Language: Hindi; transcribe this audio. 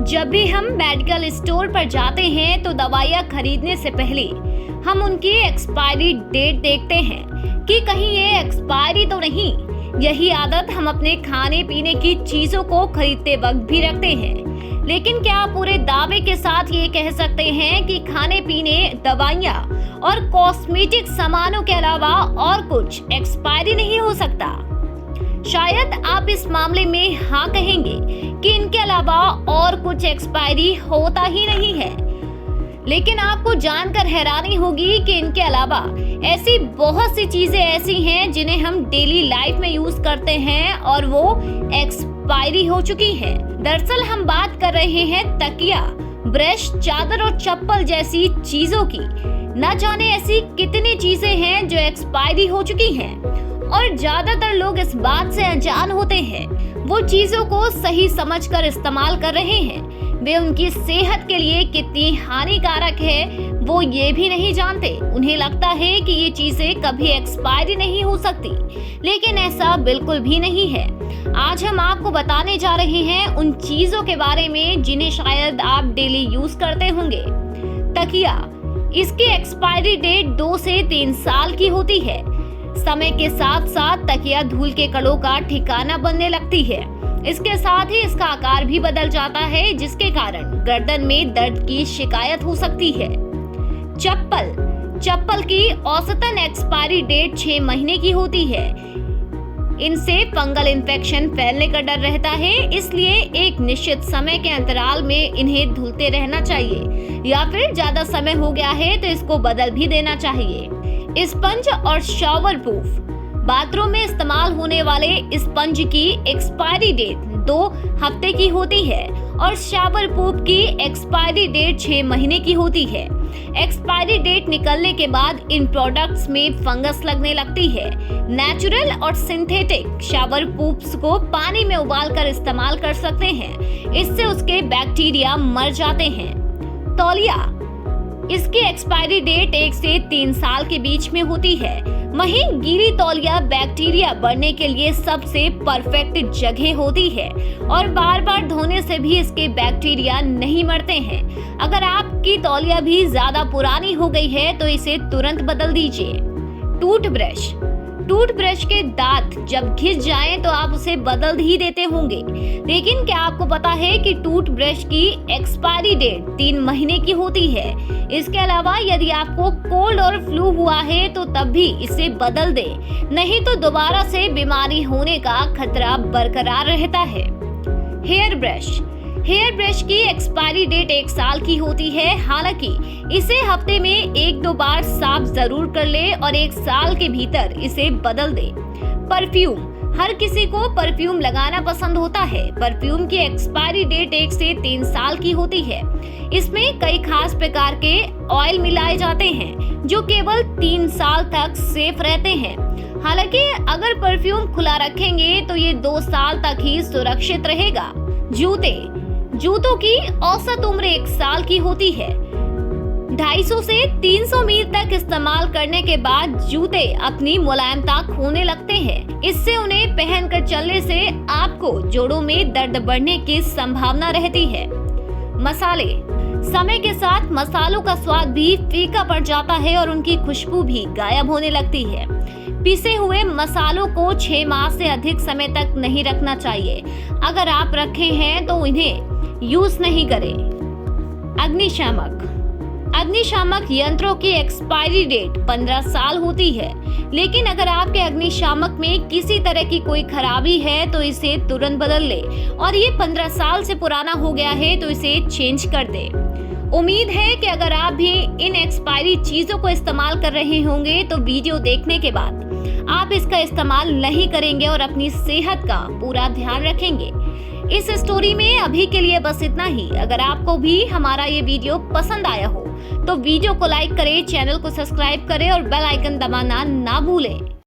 जब भी हम मेडिकल स्टोर पर जाते हैं तो दवाइयाँ खरीदने से पहले हम उनकी एक्सपायरी डेट देखते हैं कि कहीं ये एक्सपायरी तो नहीं। यही आदत हम अपने खाने पीने की चीजों को खरीदते वक्त भी रखते हैं। लेकिन क्या आप पूरे दावे के साथ ये कह सकते हैं कि खाने पीने, दवाइयाँ और कॉस्मेटिक सामानों के अलावा और कुछ एक्सपायरी नहीं हो सकता? शायद आप इस मामले में हाँ कहेंगे कि इनके अलावा और कुछ एक्सपायरी होता ही नहीं है। लेकिन आपको जानकर हैरानी होगी कि इनके अलावा ऐसी बहुत सी चीजें ऐसी हैं जिन्हें हम डेली लाइफ में यूज करते हैं और वो एक्सपायरी हो चुकी हैं। दरअसल हम बात कर रहे हैं तकिया, ब्रश, चादर और चप्पल जैसी चीजों की। न जाने ऐसी कितनी चीजें हैं जो एक्सपायरी हो चुकी हैं और ज्यादातर लोग इस बात से अनजान होते हैं। वो चीजों को सही समझकर इस्तेमाल कर रहे हैं। वे उनकी सेहत के लिए कितनी हानिकारक है वो ये भी नहीं जानते। उन्हें लगता है कि ये चीजें कभी एक्सपायरी नहीं हो सकती, लेकिन ऐसा बिल्कुल भी नहीं है। आज हम आपको बताने जा रहे हैं उन चीजों के बारे में जिन्हें शायद आप डेली यूज करते होंगे। तकिया, इसकी एक्सपायरी डेट 2 से 3 साल की होती है। समय के साथ साथ तकिया धूल के कणों का ठिकाना बनने लगती है। इसके साथ ही इसका आकार भी बदल जाता है, जिसके कारण गर्दन में दर्द की शिकायत हो सकती है। चप्पल की औसतन एक्सपायरी डेट 6 महीने की होती है। इनसे फंगल इन्फेक्शन फैलने का डर रहता है, इसलिए एक निश्चित समय के अंतराल में इन्हें धुलते रहना चाहिए, या फिर ज्यादा समय हो गया है तो इसको बदल भी देना चाहिए। स्पंज और शावर प्रूफ, बाथरूम में इस्तेमाल होने वाले स्पंज की एक्सपायरी डेट 2 हफ्ते की होती है और शावर प्रूफ की एक्सपायरी डेट 6 महीने की होती है। एक्सपायरी डेट निकलने के बाद इन प्रोडक्ट्स में फंगस लगने लगती है। नेचुरल और सिंथेटिक शावर प्रूफ्स को पानी में उबालकर इस्तेमाल कर सकते हैं, इससे उसके बैक्टीरिया मर जाते हैं। तौलिया, इसकी एक्सपायरी डेट 1 से 3 साल के बीच में होती है। वहीं गीली तौलिया बैक्टीरिया बढ़ने के लिए सबसे परफेक्ट जगह होती है और बार बार धोने से भी इसके बैक्टीरिया नहीं मरते हैं। अगर आपकी तौलिया भी ज्यादा पुरानी हो गई है तो इसे तुरंत बदल दीजिए। टूथब्रश के दांत जब घिस जाएं तो आप उसे बदल ही देते होंगे, लेकिन क्या आपको पता है कि टूथब्रश की एक्सपायरी डेट 3 महीने की होती है। इसके अलावा यदि आपको कोल्ड और फ्लू हुआ है तो तब भी इसे बदल दें, नहीं तो दोबारा से बीमारी होने का खतरा बरकरार रहता है। हेयर ब्रश की एक्सपायरी डेट 1 साल की होती है। हालांकि इसे हफ्ते में 1-2 बार साफ जरूर कर ले और 1 साल के भीतर इसे बदल दे। परफ्यूम, हर किसी को परफ्यूम लगाना पसंद होता है। परफ्यूम की एक्सपायरी डेट 1 से 3 साल की होती है। इसमें कई खास प्रकार के ऑयल मिलाए जाते हैं जो केवल 3 साल तक सेफ रहते हैं। हालांकि अगर परफ्यूम खुला रखेंगे तो ये 2 साल तक ही सुरक्षित रहेगा। जूतों की औसत उम्र 1 साल की होती है। 250 से 300 मील तक इस्तेमाल करने के बाद जूते अपनी मुलायमता खोने लगते हैं। इससे उन्हें पहनकर चलने से आपको जोड़ों में दर्द बढ़ने की संभावना रहती है। मसाले, समय के साथ मसालों का स्वाद भी फीका पड़ जाता है और उनकी खुशबू भी गायब होने लगती है। पिसे हुए मसालों को 6 माह से अधिक समय तक नहीं रखना चाहिए। अगर आप रखे हैं तो इन्हें यूज नहीं करें। अग्निशामक यंत्रों की एक्सपायरी डेट 15 साल होती है, लेकिन अगर आपके अग्निशामक में किसी तरह की कोई खराबी है तो इसे तुरंत बदल ले और ये 15 साल से पुराना हो गया है तो इसे चेंज कर दे। उम्मीद है कि अगर आप भी इन एक्सपायरी चीजों को इस्तेमाल कर रहे होंगे तो वीडियो देखने के बाद आप इसका इस्तेमाल नहीं करेंगे और अपनी सेहत का पूरा ध्यान रखेंगे। इस स्टोरी में अभी के लिए बस इतना ही। अगर आपको भी हमारा ये वीडियो पसंद आया हो तो वीडियो को लाइक करें, चैनल को सब्सक्राइब करें और बेल आइकन दबाना ना भूलें।